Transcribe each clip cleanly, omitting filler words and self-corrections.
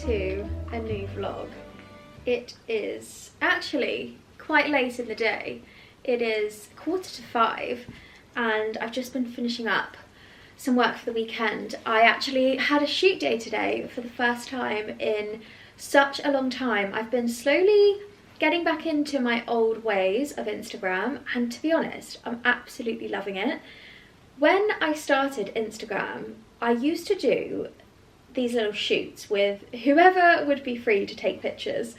to a new vlog. It is actually quite late in the day. It is 4:45 and I've just been finishing up some work for the weekend. I actually had a shoot day today for the first time in such a long time. I've been slowly getting back into my old ways of Instagram, and to be honest, I'm absolutely loving it. When I started Instagram, I used to do these little shoots with whoever would be free to take pictures,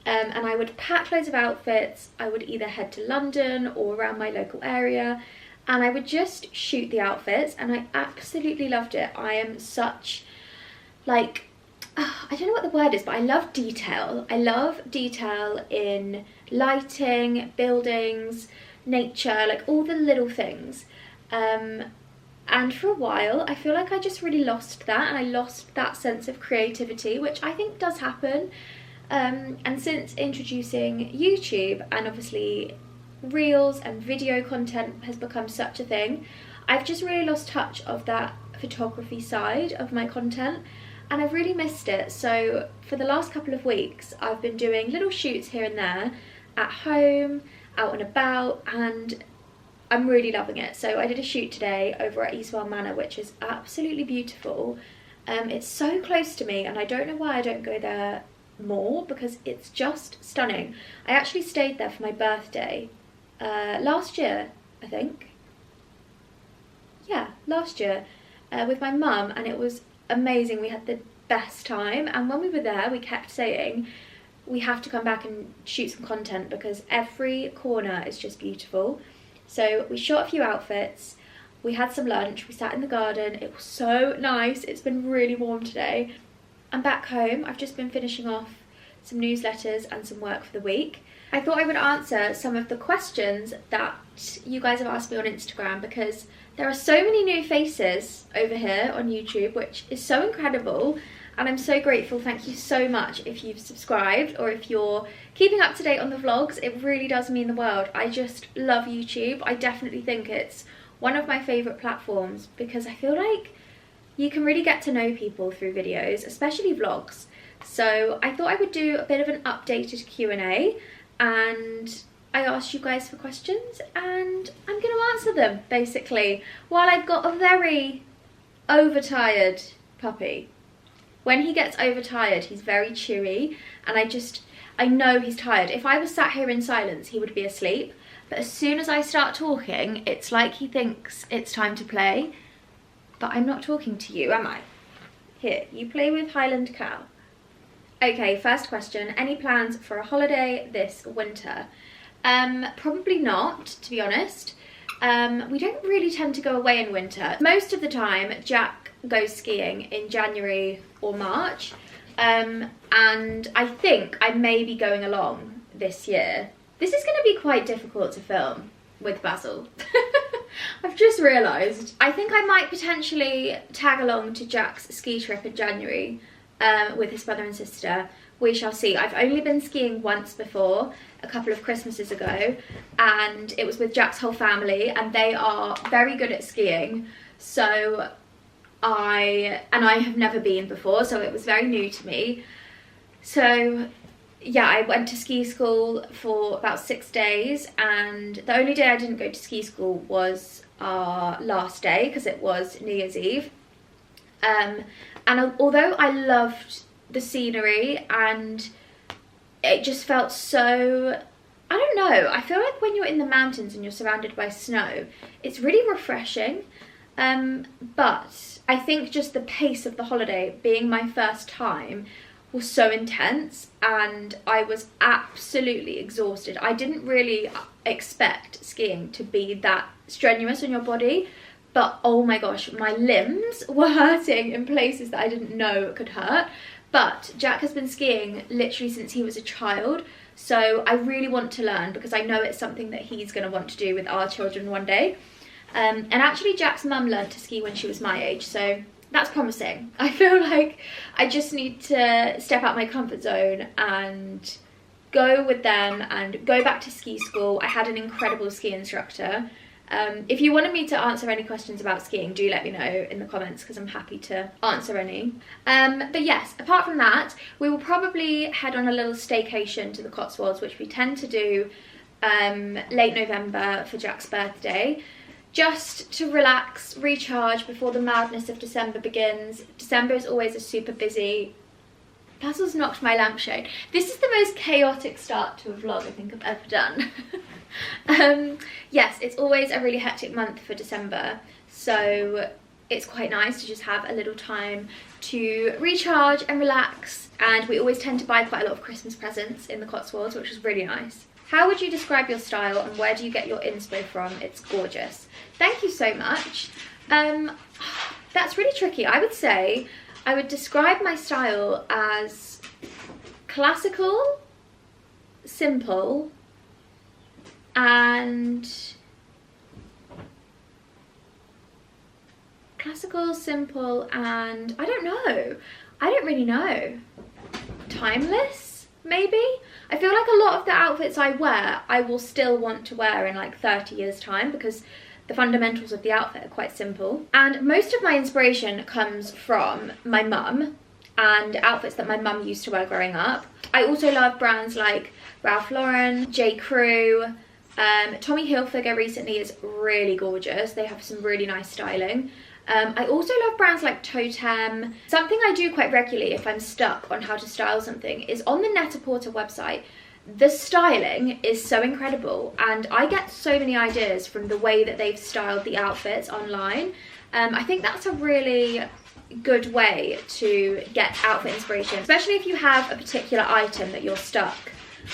and I would pack loads of outfits. I would either head to London or around my local area, and I would just shoot the outfits, and I absolutely loved it. I am such, like, I don't know what the word is, but I love detail. I love detail in lighting, buildings, nature, like all the little things. And for a while, I feel like I just really lost that, and I lost that sense of creativity, which I think does happen. And since introducing YouTube, and obviously reels and video content has become such a thing, I've just really lost touch of that photography side of my content, and I've really missed it. So for the last couple of weeks, I've been doing little shoots here and there, at home, out and about, and I'm really loving it. So I did a shoot today over at Eastwell Manor, which is absolutely beautiful. It's so close to me, and I don't know why I don't go there more, because it's just stunning. I actually stayed there for my birthday last year, I think. Yeah, last year, with my mum, and it was amazing. We had the best time, and when we were there, we kept saying we have to come back and shoot some content because every corner is just beautiful. So we shot a few outfits, we had some lunch, we sat in the garden. It was so nice. It's been really warm today. I'm back home. I've just been finishing off some newsletters and some work for the week. I thought I would answer some of the questions that you guys have asked me on Instagram, because there are so many new faces over here on YouTube, which is so incredible, and I'm so grateful. Thank you so much if you've subscribed or if you're keeping up to date on the vlogs. It really does mean the world. I just love YouTube. I definitely think it's one of my favourite platforms, because I feel like you can really get to know people through videos, especially vlogs. So I thought I would do a bit of an updated Q&A, and I asked you guys for questions and I'm going to answer them, basically, while I've got a very overtired puppy. When he gets overtired, he's very chewy, and I know he's tired. If I was sat here in silence, he would be asleep, but as soon as I start talking, it's like he thinks it's time to play. But I'm not talking to you, am I? Here, you play with Highland Cow. Okay, first question. Any plans for a holiday this winter? Probably not, to be honest. We don't really tend to go away in winter. Most of the time, Jack goes skiing in January or March. And I think I may be going along this year. This is going to be quite difficult to film with Basil. I've just realised. I think I might potentially tag along to Jack's ski trip in January with his brother and sister. We shall see. I've only been skiing once before, a couple of Christmases ago, and it was with Jack's whole family, and they are very good at skiing. So I have never been before, so it was very new to me. So yeah, I went to ski school for about 6 days, and the only day I didn't go to ski school was our last day, because it was New Year's Eve. And although I loved the scenery, and it just felt so, I don't know, I feel like when you're in the mountains and you're surrounded by snow, it's really refreshing. But I think just the pace of the holiday, being my first time, was so intense, and I was absolutely exhausted. I didn't really expect skiing to be that strenuous on your body, but oh my gosh, my limbs were hurting in places that I didn't know could hurt. But Jack has been skiing literally since he was a child, so I really want to learn, because I know it's something that he's going to want to do with our children one day. And actually Jack's mum learned to ski when she was my age, so that's promising. I feel like I just need to step out my comfort zone and go with them and go back to ski school. I had an incredible ski instructor, If you wanted me to answer any questions about skiing, do let me know in the comments, because I'm happy to answer any. But yes, apart from that, we will probably head on a little staycation to the Cotswolds, which we tend to do late November for Jack's birthday, just to relax, recharge before the madness of December begins. December is always a super busy... Basil's knocked my lampshade. This is the most chaotic start to a vlog I think I've ever done. Yes, it's always a really hectic month for December, so it's quite nice to just have a little time to recharge and relax, and we always tend to buy quite a lot of Christmas presents in the Cotswolds, which is really nice. How would you describe your style, and where do you get your inspo from? It's gorgeous. Thank you so much. That's really tricky. I would say I would describe my style as classical, simple, and I don't know. I don't really know. Timeless, maybe? I feel like a lot of the outfits I wear, I will still want to wear in like 30 years time, because the fundamentals of the outfit are quite simple. And most of my inspiration comes from my mum and outfits that my mum used to wear growing up. I also love brands like Ralph Lauren, J. Crew, Tommy Hilfiger recently is really gorgeous. They have some really nice styling. I also love brands like Totem. Something I do quite regularly if I'm stuck on how to style something is on the Net-a-Porter website. The styling is so incredible, and I get so many ideas from the way that they've styled the outfits online. I think that's a really good way to get outfit inspiration, especially if you have a particular item that you're stuck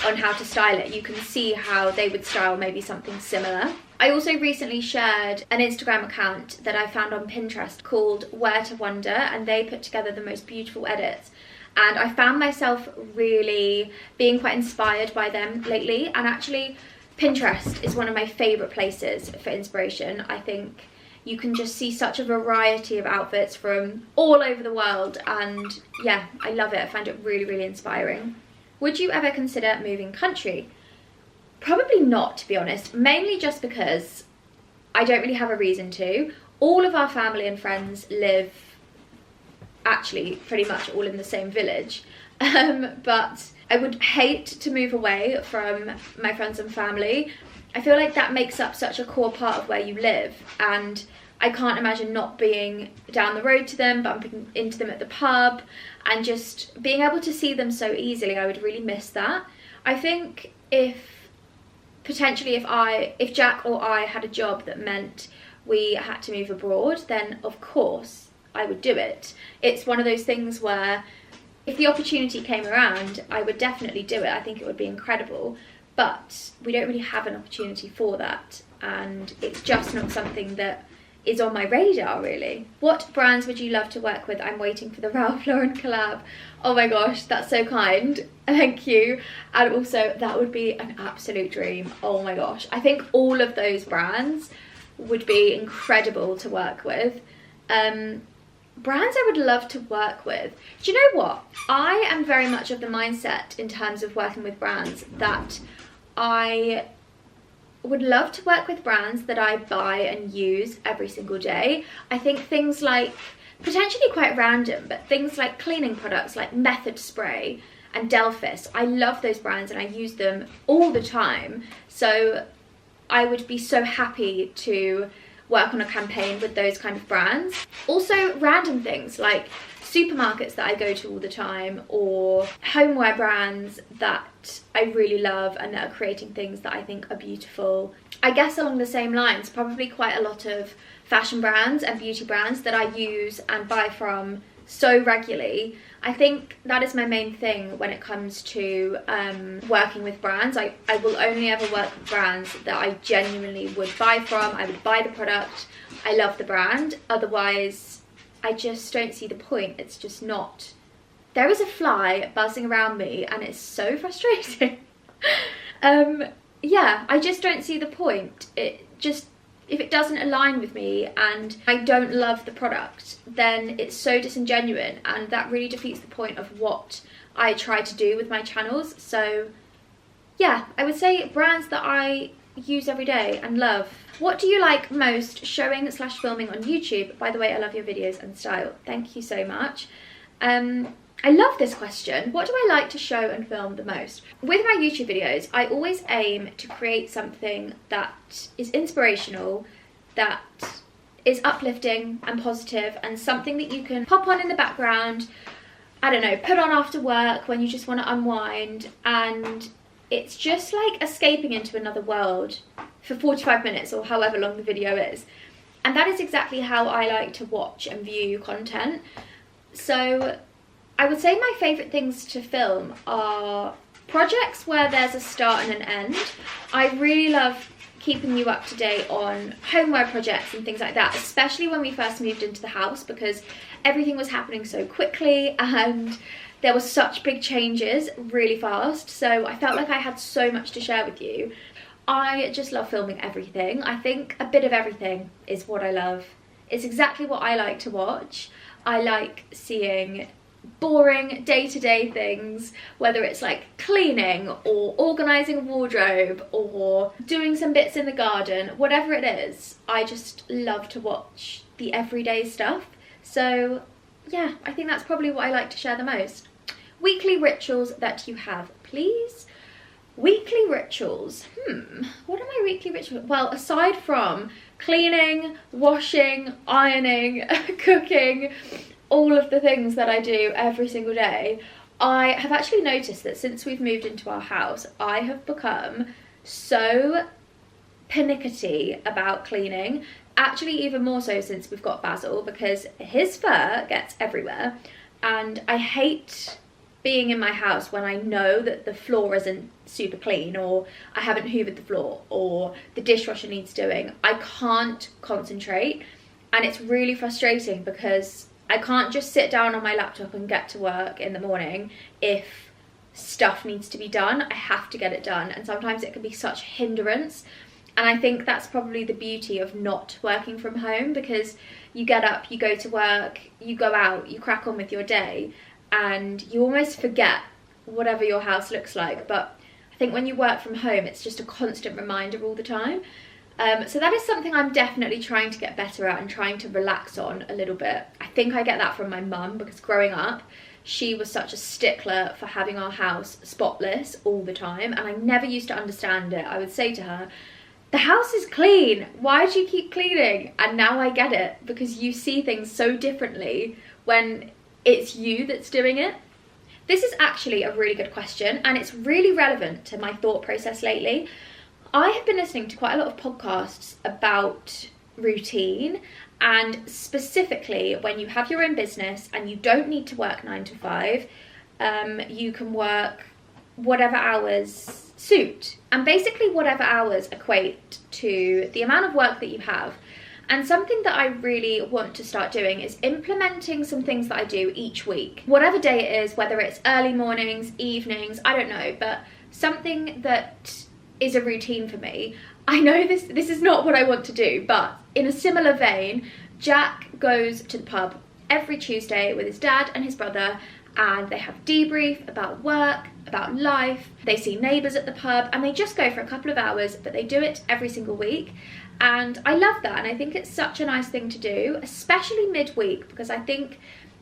on how to style it. You can see how they would style maybe something similar. I also recently shared an Instagram account that I found on Pinterest called Where to Wonder, and they put together the most beautiful edits. And I found myself really being quite inspired by them lately. And actually, Pinterest is one of my favourite places for inspiration. I think you can just see such a variety of outfits from all over the world. And yeah, I love it. I find it really, really inspiring. Would you ever consider moving country? Probably not, to be honest. Mainly just because I don't really have a reason to. All of our family and friends live actually pretty much all in the same village, but I would hate to move away from my friends and family. I feel like that makes up such a core part of where you live, and I can't imagine not being down the road to them, bumping into them at the pub, and just being able to see them so easily. I would really miss that. I think if Jack or I had a job that meant we had to move abroad, then of course I would do it. It's one of those things where if the opportunity came around, I would definitely do it. I think it would be incredible, but we don't really have an opportunity for that, and it's just not something that is on my radar really. What brands would you love to work with? I'm waiting for the Ralph Lauren collab. Oh my gosh, that's so kind. Thank you. And also, that would be an absolute dream. Oh my gosh. I think all of those brands would be incredible to work with. Brands I would love to work with. Do you know what? I am very much of the mindset in terms of working with brands that I would love to work with brands that I buy and use every single day. I think things like, potentially quite random, but things like cleaning products like Method Spray and Delphis, I love those brands and I use them all the time. So I would be so happy to work on a campaign with those kind of brands. Also random things like supermarkets that I go to all the time, or homeware brands that I really love and that are creating things that I think are beautiful. I guess along the same lines, probably quite a lot of fashion brands and beauty brands that I use and buy from so regularly. I think that is my main thing when it comes to working with brands. I will only ever work with brands that I genuinely would buy from. I would buy the product, I love the brand, otherwise I just don't see the point. It's just not. There is a fly buzzing around me and it's so frustrating. Yeah, I just don't see the point. If it doesn't align with me and I don't love the product, then it's so disingenuous, and that really defeats the point of what I try to do with my channels. So yeah, I would say brands that I use every day and love. What do you like most showing / filming on YouTube? By the way, I love your videos and style. Thank you so much. I love this question. What do I like to show and film the most? With my YouTube videos, I always aim to create something that is inspirational, that is uplifting and positive, and something that you can pop on in the background, I don't know, put on after work when you just want to unwind, and it's just like escaping into another world for 45 minutes or however long the video is. And that is exactly how I like to watch and view content. So I would say my favourite things to film are projects where there's a start and an end. I really love keeping you up to date on homeware projects and things like that, especially when we first moved into the house, because everything was happening so quickly and there were such big changes really fast. So I felt like I had so much to share with you. I just love filming everything. I think a bit of everything is what I love. It's exactly what I like to watch. I like seeing boring day-to-day things, whether it's like cleaning or organising a wardrobe or doing some bits in the garden, whatever it is. I just love to watch the everyday stuff. So yeah, I think that's probably what I like to share the most. Weekly rituals that you have, please. Weekly rituals. What are my weekly rituals? Well, aside from cleaning, washing, ironing, cooking, all of the things that I do every single day, I have actually noticed that since we've moved into our house, I have become so pernickety about cleaning. Actually, even more so since we've got Basil, because his fur gets everywhere, and I hate being in my house when I know that the floor isn't super clean, or I haven't hoovered the floor, or the dishwasher needs doing. I can't concentrate, and it's really frustrating because I can't just sit down on my laptop and get to work in the morning if stuff needs to be done. I have to get it done, and sometimes it can be such a hindrance. And I think that's probably the beauty of not working from home, because you get up, you go to work, you go out, you crack on with your day, and you almost forget whatever your house looks like. But I think when you work from home, it's just a constant reminder all the time. So that is something I'm definitely trying to get better at and trying to relax on a little bit. I think I get that from my mum, because growing up, she was such a stickler for having our house spotless all the time, and I never used to understand it. I would say to her, the house is clean, why do you keep cleaning? And now I get it, because you see things so differently when it's you that's doing it. This is actually a really good question, and it's really relevant to my thought process lately. I have been listening to quite a lot of podcasts about routine, and specifically when you have your own business and you don't need to work 9 to 5, you can work whatever hours suit, and basically whatever hours equate to the amount of work that you have. And something that I really want to start doing is implementing some things that I do each week, whatever day it is, whether it's early mornings, evenings, I don't know, but something that is a routine for me. I know this is not what I want to do, but in a similar vein, Jack goes to the pub every Tuesday with his dad and his brother, and they have debrief about work, about life. They see neighbours at the pub, and they just go for a couple of hours, but they do it every single week. And I love that, and I think it's such a nice thing to do, especially midweek, because I think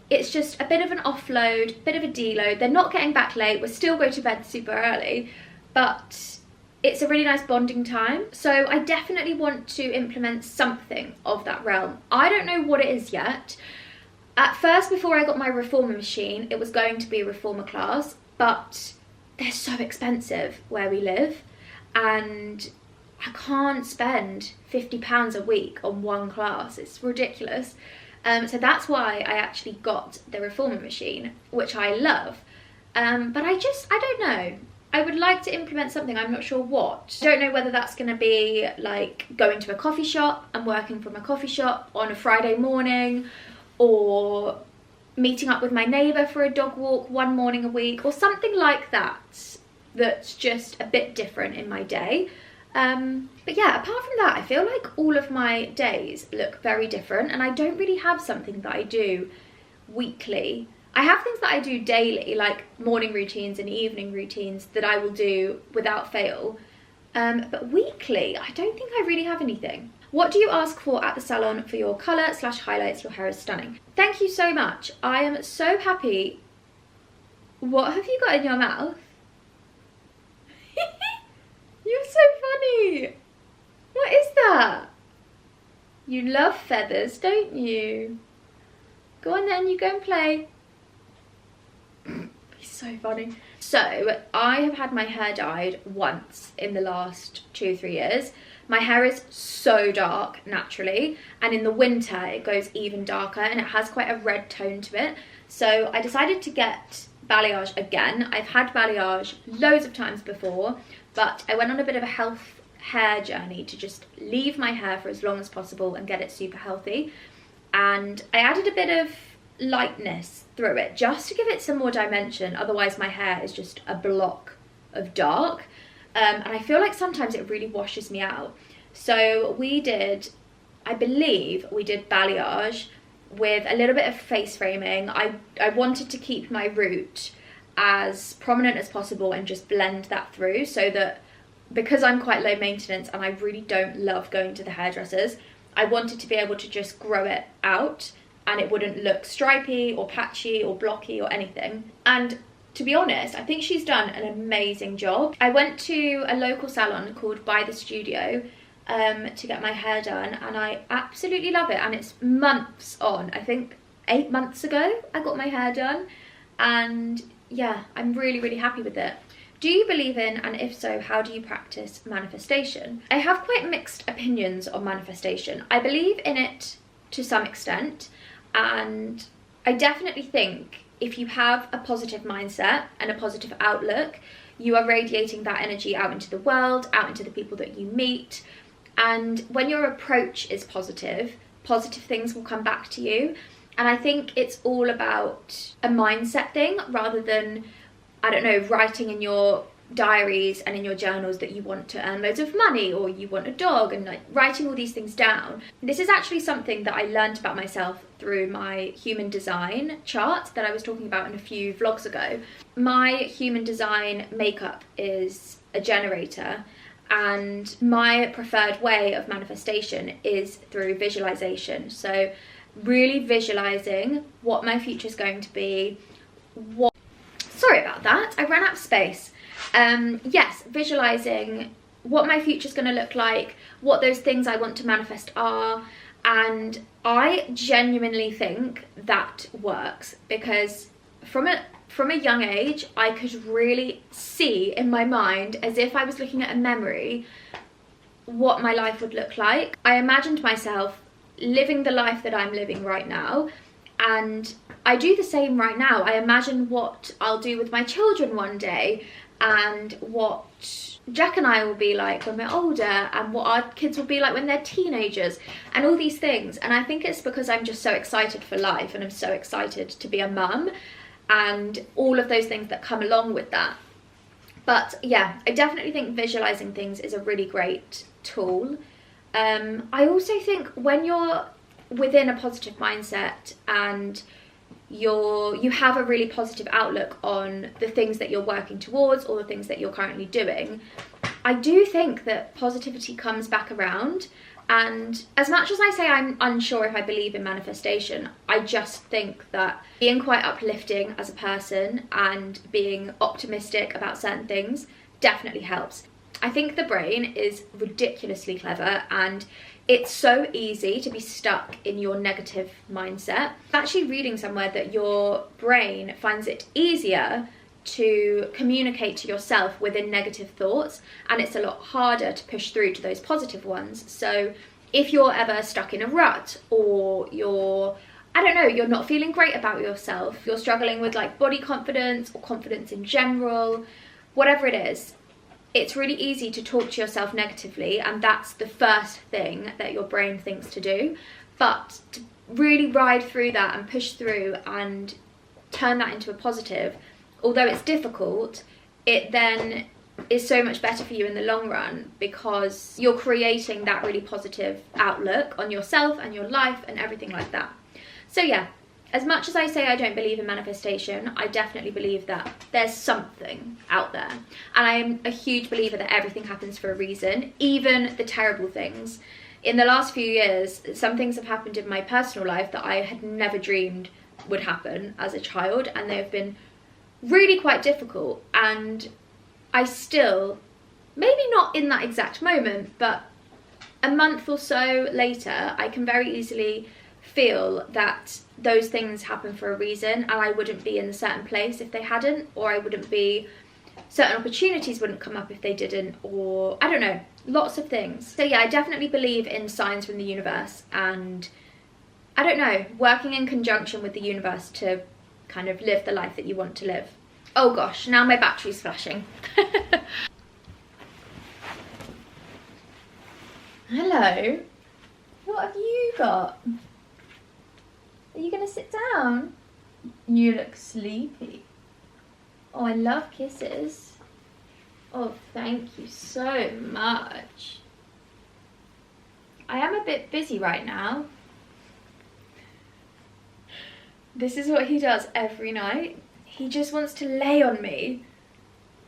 it's just a bit of an offload, bit of a deload. They're not getting back late, we still go to bed super early, but it's a really nice bonding time. So I definitely want to implement something of that realm. I don't know what it is yet. At first, before I got my reformer machine, it was going to be a reformer class, but they're so expensive where we live, and I can't spend £50 a week on one class. It's ridiculous. So that's why I actually got the reformer machine, which I love. But I don't know. I would like to implement something, I'm not sure what. I don't know whether that's going to be like going to a coffee shop and working from a coffee shop on a Friday morning, or meeting up with my neighbour for a dog walk one morning a week, or something like that, that's just a bit different in my day. But yeah, apart from that, I feel like all of my days look very different, and I don't really have something that I do weekly. I have things that I do daily, like morning routines and evening routines that I will do without fail. But weekly, I don't think I really have anything. What do you ask for at the salon for your colour/highlights? Your hair is stunning. Thank you so much. I am so happy. What have you got in your mouth? You're so funny. What is that? You love feathers, don't you? Go on then, you go and play. He's so funny. So, I have had my hair dyed once in the last 2-3 years. My hair is so dark naturally, and in the winter it goes even darker and it has quite a red tone to it. So I decided to get balayage again. I've had balayage loads of times before, but I went on a bit of a health hair journey to just leave my hair for as long as possible and get it super healthy. And I added a bit of lightness through it just to give it some more dimension, otherwise my hair is just a block of dark. And I feel like sometimes it really washes me out. So we did, I believe we did balayage with a little bit of face framing. I wanted to keep my root as prominent as possible and just blend that through, so that because I'm quite low maintenance and I really don't love going to the hairdressers, I wanted to be able to just grow it out and it wouldn't look stripy or patchy or blocky or anything. And to be honest, I think she's done an amazing job. I went to a local salon called By the Studio to get my hair done, and I absolutely love it. And it's months on. I think 8 months ago I got my hair done, and yeah, I'm really, really happy with it. Do you believe in, and if so, how do you practice manifestation? I have quite mixed opinions on manifestation. I believe in it to some extent, and I definitely think if you have a positive mindset and a positive outlook, you are radiating that energy out into the world, out into the people that you meet. And when your approach is positive, positive things will come back to you. And I think it's all about a mindset thing rather than, I don't know, writing in your diaries and in your journals that you want to earn loads of money or you want a dog, and like writing all these things down. This is actually something that I learned about myself through my human design chart that I was talking about in a few vlogs ago. My human design makeup is a generator, and my preferred way of manifestation is through visualization. So really visualizing what my future is going to be. Sorry about that, I ran out of space. Yes, visualizing what my future is going to look like, what those things I want to manifest are, and I genuinely think that works because from a young age I could really see in my mind, as if I was looking at a memory, what my life would look like. I imagined myself living the life that I'm living right now, and I do the same right now. I imagine what I'll do with my children one day, and what Jack and I will be like when we're older, and what our kids will be like when they're teenagers, and all these things. And I think it's because I'm just so excited for life, and I'm so excited to be a mum and all of those things that come along with that. But yeah, I definitely think visualizing things is a really great tool. I also think when you're within a positive mindset and you have a really positive outlook on the things that you're working towards or the things that you're currently doing, I do think that positivity comes back around. And as much as I say I'm unsure if I believe in manifestation, I just think that being quite uplifting as a person and being optimistic about certain things definitely helps. I think the brain is ridiculously clever, and it's so easy to be stuck in your negative mindset. I'm actually reading somewhere that your brain finds it easier to communicate to yourself within negative thoughts, and it's a lot harder to push through to those positive ones. So if you're ever stuck in a rut, or you're not feeling great about yourself, you're struggling with like body confidence or confidence in general, whatever it is, it's really easy to talk to yourself negatively, and that's the first thing that your brain thinks to do. But to really ride through that and push through and turn that into a positive, although it's difficult, it then is so much better for you in the long run, because you're creating that really positive outlook on yourself and your life and everything like that. So yeah, as much as I say I don't believe in manifestation, I definitely believe that there's something out there. And I am a huge believer that everything happens for a reason, even the terrible things. In the last few years, some things have happened in my personal life that I had never dreamed would happen as a child, and they have been really quite difficult. And I still, maybe not in that exact moment, but a month or so later, I can very easily feel that those things happen for a reason, and I wouldn't be in a certain place if they hadn't, or I wouldn't be, certain opportunities wouldn't come up if they didn't, or I don't know, lots of things. So yeah, I definitely believe in signs from the universe, and I don't know, working in conjunction with the universe to kind of live the life that you want to live. Oh gosh, now my battery's flashing. Hello, what have you got? Are you gonna sit down? You look sleepy. Oh, I love kisses. Oh, thank you so much. I am a bit busy right now. This is what he does every night. He just wants to lay on me.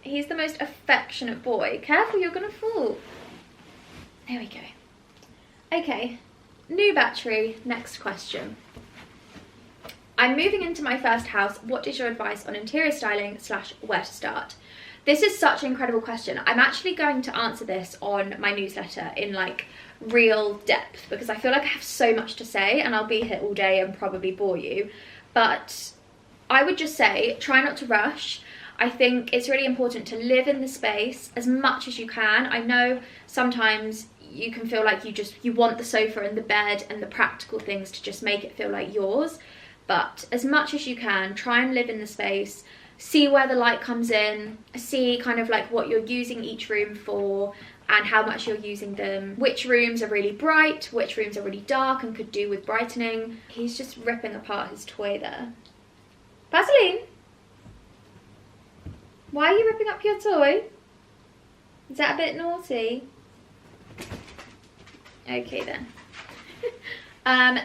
He's the most affectionate boy. Careful, you're gonna fall. There we go. Okay, new battery, next question. I'm moving into my first house. What is your advice on interior styling / where to start? This is such an incredible question. I'm actually going to answer this on my newsletter in like real depth, because I feel like I have so much to say and I'll be here all day and probably bore you. But I would just say, try not to rush. I think it's really important to live in the space as much as you can. I know sometimes you can feel like you want the sofa and the bed and the practical things to just make it feel like yours. But as much as you can, try and live in the space, see where the light comes in, see kind of like what you're using each room for and how much you're using them, which rooms are really bright, which rooms are really dark and could do with brightening. He's just ripping apart his toy there. Vaseline, why are you ripping up your toy? Is that a bit naughty? Okay then.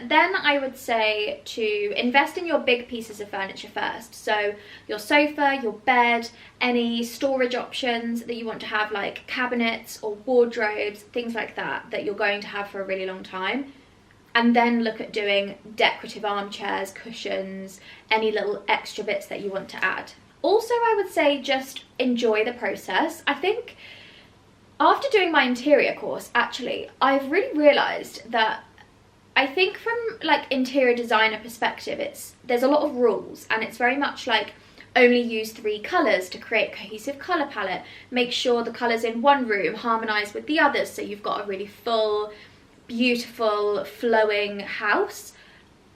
Then I would say to invest in your big pieces of furniture first. So your sofa, your bed, any storage options that you want to have, like cabinets or wardrobes, things like that, that you're going to have for a really long time. And then look at doing decorative armchairs, cushions, any little extra bits that you want to add. Also, I would say just enjoy the process. I think after doing my interior course, actually, I've really realised that I think from like interior designer perspective, there's a lot of rules, and it's very much like only use 3 colours to create a cohesive colour palette. Make sure the colours in one room harmonise with the others, so you've got a really full, beautiful, flowing house.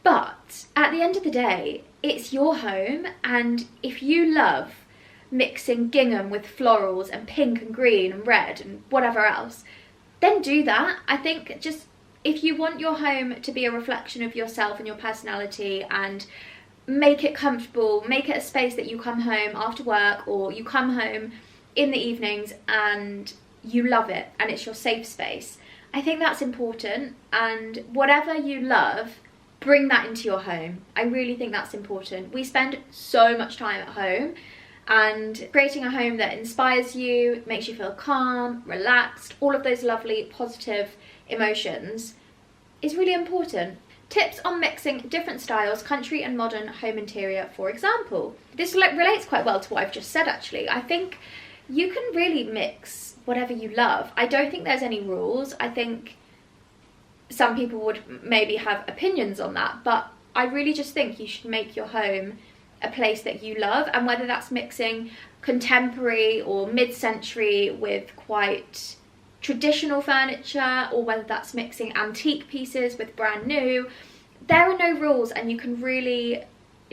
But at the end of the day, it's your home, and if you love mixing gingham with florals and pink and green and red and whatever else, then do that. I think just if you want your home to be a reflection of yourself and your personality, and make it comfortable, make it a space that you come home after work or you come home in the evenings and you love it and it's your safe space, I think that's important. And whatever you love, bring that into your home. I really think that's important. We spend so much time at home, and creating a home that inspires you, makes you feel calm, relaxed, all of those lovely positive emotions is really important. Tips on mixing different styles, country and modern home interior, for example. This relates quite well to what I've just said actually. I think you can really mix whatever you love. I don't think there's any rules. I think some people would maybe have opinions on that, but I really just think you should make your home a place that you love, and whether that's mixing contemporary or mid-century with quite traditional furniture, or whether that's mixing antique pieces with brand new, there are no rules and you can really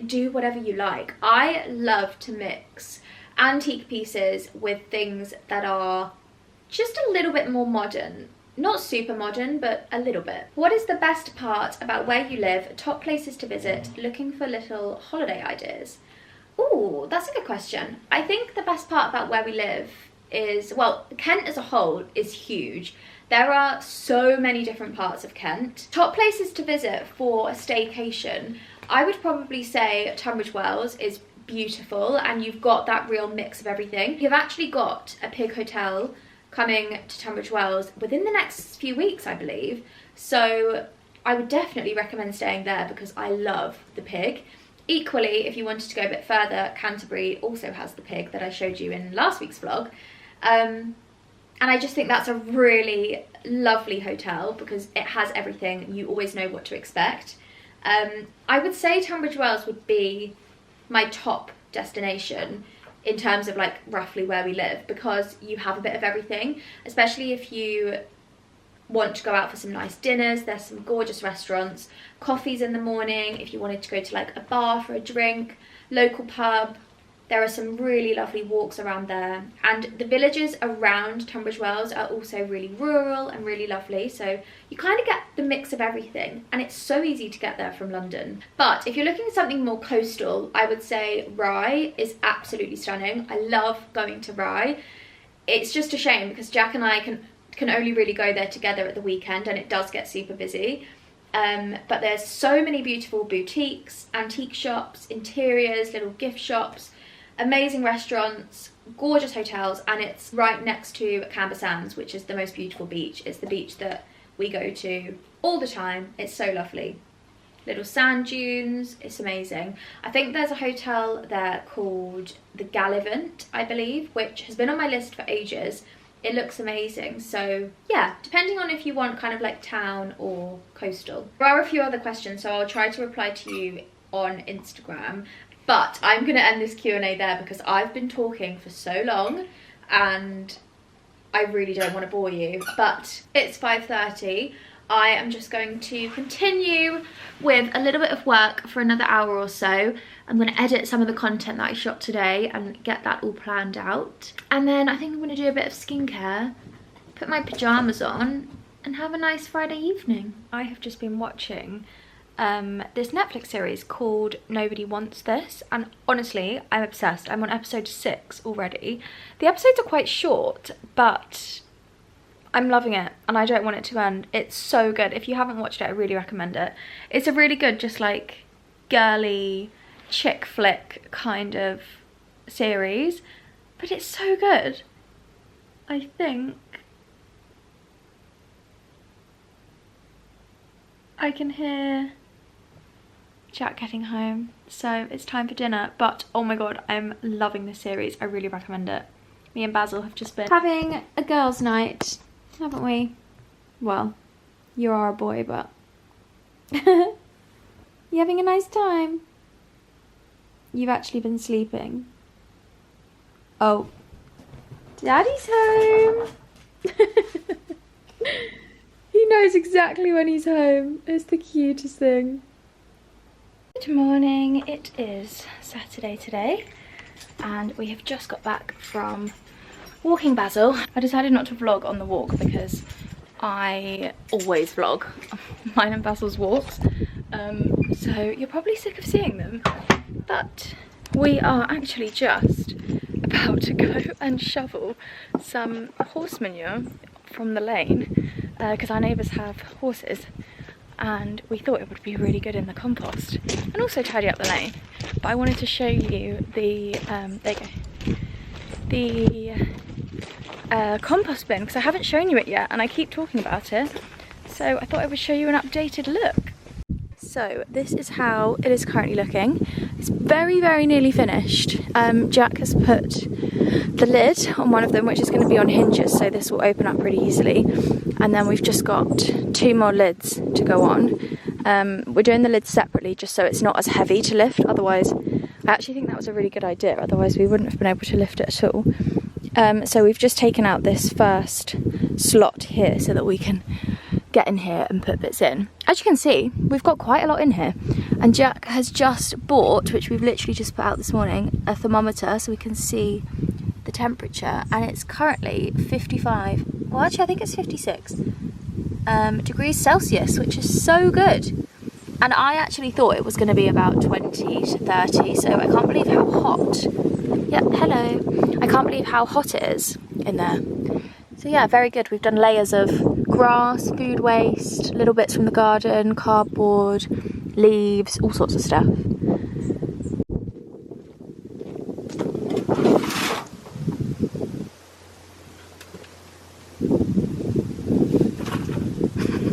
do whatever you like. I love to mix antique pieces with things that are just a little bit more modern. Not super modern, but a little bit. What is the best part about where you live? Top places to visit, looking for little holiday ideas. Ooh, that's a good question. I think the best part about where we live is, well, Kent as a whole is huge. There are so many different parts of Kent. Top places to visit for a staycation. I would probably say Tunbridge Wells is beautiful, and you've got that real mix of everything. You've actually got a pig hotel coming to Tunbridge Wells within the next few weeks, I believe. So I would definitely recommend staying there because I love the pig. Equally, if you wanted to go a bit further, Canterbury also has the pig that I showed you in last week's vlog. And I just think that's a really lovely hotel because it has everything. You always know what to expect. I would say Tunbridge Wells would be my top destination in terms of like roughly where we live, because you have a bit of everything, especially if you want to go out for some nice dinners. There's some gorgeous restaurants, coffees in the morning if you wanted to go to like a bar for a drink, local pub. There are some really lovely walks around there, and the villages around Tunbridge Wells are also really rural and really lovely, so you kind of get the mix of everything, and it's so easy to get there from London. But if you're looking for something more coastal, I would say Rye is absolutely stunning. I love going to Rye. It's just a shame because Jack and I can only really go there together at the weekend, and it does get super busy. But there's so many beautiful boutiques, antique shops, interiors, little gift shops, amazing restaurants, gorgeous hotels, and it's right next to Camber Sands, which is the most beautiful beach. It's the beach that we go to all the time. It's so lovely. Little sand dunes, it's amazing. I think there's a hotel there called the Gallivant, I believe, which has been on my list for ages. It looks amazing. So yeah, depending on if you want kind of like town or coastal. There are a few other questions, so I'll try to reply to you on Instagram. But I'm going to end this Q&A there because I've been talking for so long and I really don't want to bore you. But it's 5:30. I am just going to continue with a little bit of work for another hour or so. I'm going to edit some of the content that I shot today and get that all planned out. And then I think I'm going to do a bit of skincare, put my pyjamas on and have a nice Friday evening. I have just been watching this Netflix series called Nobody Wants This, and honestly I'm obsessed. I'm on episode 6 already. The episodes are quite short, but I'm loving it and I don't want it to end. It's so good. If you haven't watched it, I really recommend it. It's a really good, just like girly chick flick kind of series, but it's so good. I think I can hear Jack getting home, so it's time for dinner. But oh my god, I'm loving this series. I really recommend it. Me and Basil have just been having a girls' night, haven't we? Well, you are a boy, but you having a nice time? You've actually been sleeping. Oh, Daddy's home. He knows exactly when he's home. It's the cutest thing. Good morning, it is Saturday today and we have just got back from walking Basil. I decided not to vlog on the walk because I always vlog mine and Basil's walks, so you're probably sick of seeing them, but we are actually just about to go and shovel some horse manure from the lane because our neighbours have horses, and we thought it would be really good in the compost and also tidy up the lane. But I wanted to show you the compost bin because I haven't shown you it yet and I keep talking about it, so I thought I would show you an updated look. So this is how it is currently looking. It's very, very nearly finished. Jack has put the lid on one of them, which is going to be on hinges, so this will open up pretty easily. And then we've just got 2 more lids to go on. We're doing the lids separately just so it's not as heavy to lift. Otherwise, I actually think that was a really good idea. Otherwise we wouldn't have been able to lift it at all. So we've just taken out this first slot here so that we can get in here and put bits in. As you can see, we've got quite a lot in here. And Jack has just bought, which we've literally just put out this morning, a thermometer so we can see the temperature, and it's currently 55, well actually I think it's 56 degrees Celsius, which is so good. And I actually thought it was going to be about 20 to 30, so I can't believe how hot. Yep, hello. I can't believe how hot it is in there. So yeah, very good. We've done layers of grass, food waste, little bits from the garden, cardboard, leaves, all sorts of stuff.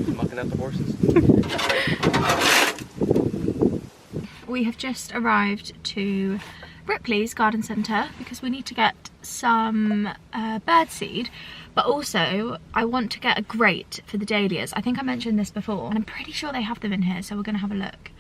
Mucking at the horses. We have just arrived to Ripley's garden centre because we need to get some birdseed, but also I want to get a grate for the dahlias. I think I mentioned this before, and I'm pretty sure they have them in here, so we're going to have a look.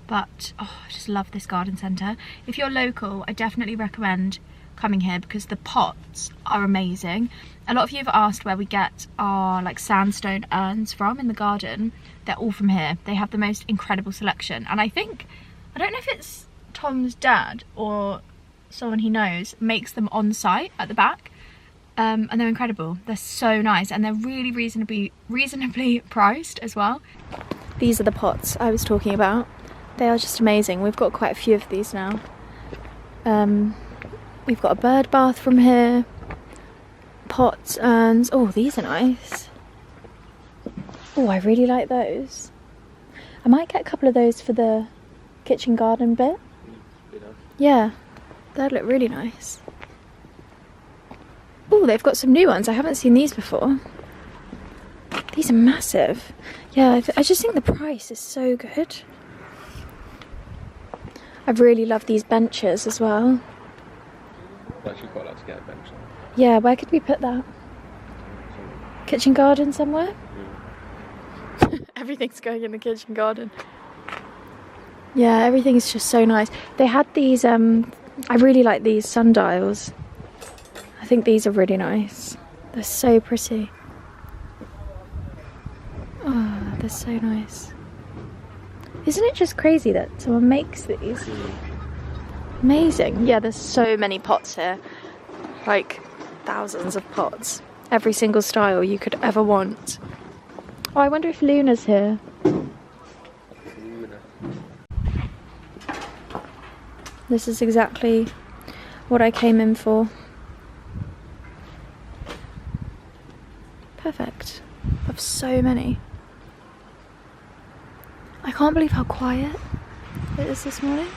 But oh, I just love this garden centre. If you're local, I definitely recommend coming here because the pots are amazing. A lot of you have asked where we get our like sandstone urns from in the garden. They're all from here. They have the most incredible selection, and I don't know if it's Tom's dad or someone he knows makes them on site at the back, and they're incredible. They're so nice, and they're really reasonably priced as well. These are the pots I was talking about. They are just amazing. We've got quite a few of these now. We've got a bird bath from here, pots, and oh, these are nice. Oh, I really like those. I might get a couple of those for the kitchen garden bit. Yeah, that'd look really nice. Oh, they've got some new ones. I haven't seen these before. These are massive. Yeah, I just think the price is so good. I really love these benches as well. I'd actually quite like to get a bench. Yeah, where could we put that? Kitchen garden somewhere? Yeah. Everything's going in the kitchen garden. Yeah, everything's just so nice. They had these, I really like these sundials. I think these are really nice. They're so pretty. Oh, they're so nice. Isn't it just crazy that someone makes these? Amazing. Yeah, there's so many pots here. Like, thousands of pots. Every single style you could ever want. Oh, I wonder if Luna's here. This is exactly what I came in for. Perfect. I have so many. I can't believe how quiet it is this morning.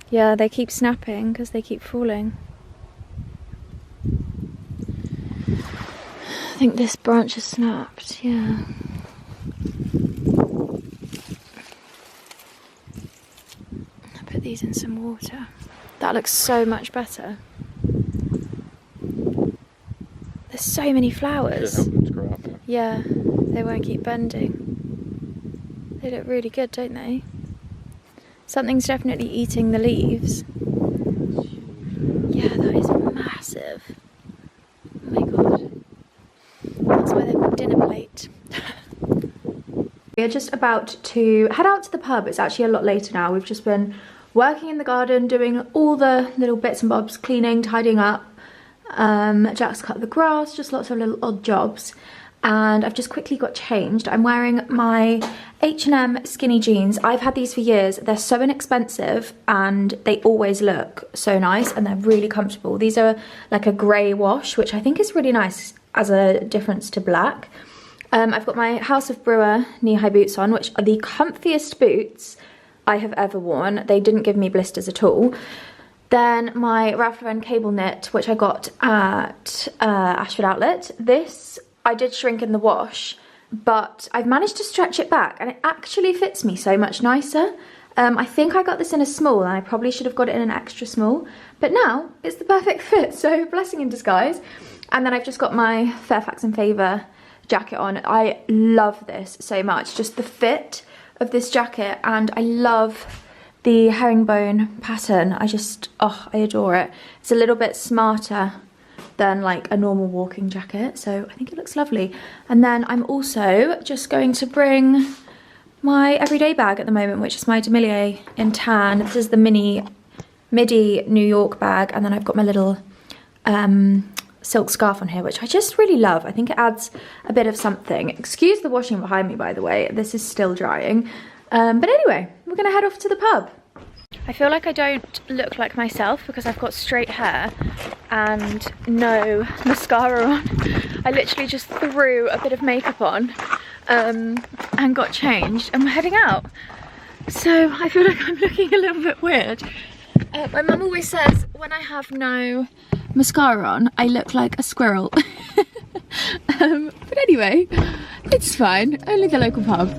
Yeah, they keep snapping because they keep falling. I think this branch has snapped, yeah. I'll put these in some water. That looks so much better. There's so many flowers. Should help them to grow up, yeah, they won't keep bending. They look really good, don't they? Something's definitely eating the leaves. Yeah, that is massive. Oh my god. That's why they've got dinner plate. We are just about to head out to the pub. It's actually a lot later now. We've just been working in the garden, doing all the little bits and bobs, cleaning, tidying up. Jack's cut the grass, just lots of little odd jobs. And I've just quickly got changed. I'm wearing my H&M skinny jeans. I've had these for years. They're so inexpensive and they always look so nice and they're really comfortable. These are like a grey wash, which I think is really nice as a difference to black. I've got my House of Brewer knee-high boots on, which are the comfiest boots I have ever worn. They didn't give me blisters at all. Then my Ralph Lauren cable knit, which I got at Ashford Outlet. This I did shrink in the wash, but I've managed to stretch it back and it actually fits me so much nicer. I think I got this in a small and I probably should have got it in an extra small, but now it's the perfect fit, so blessing in disguise. And then I've just got my Fairfax and Favour jacket on. I love this so much, just the fit of this jacket, and I love the herringbone pattern. I adore it. It's a little bit smarter than like a normal walking jacket, so I think it looks lovely. And then I'm also just going to bring my everyday bag at the moment, which is my Demilier in tan. This is the midi New York bag, and then I've got my little silk scarf on here, which I just really love. I think it adds a bit of something. Excuse the washing behind me, by the way. This is still drying. But anyway, we're gonna head off to the pub. I feel like I don't look like myself because I've got straight hair and no mascara on. I literally just threw a bit of makeup on and got changed and we're heading out. So I feel like I'm looking a little bit weird. My mum always says when I have no mascara on, I look like a squirrel. But anyway, it's fine, only the local pub.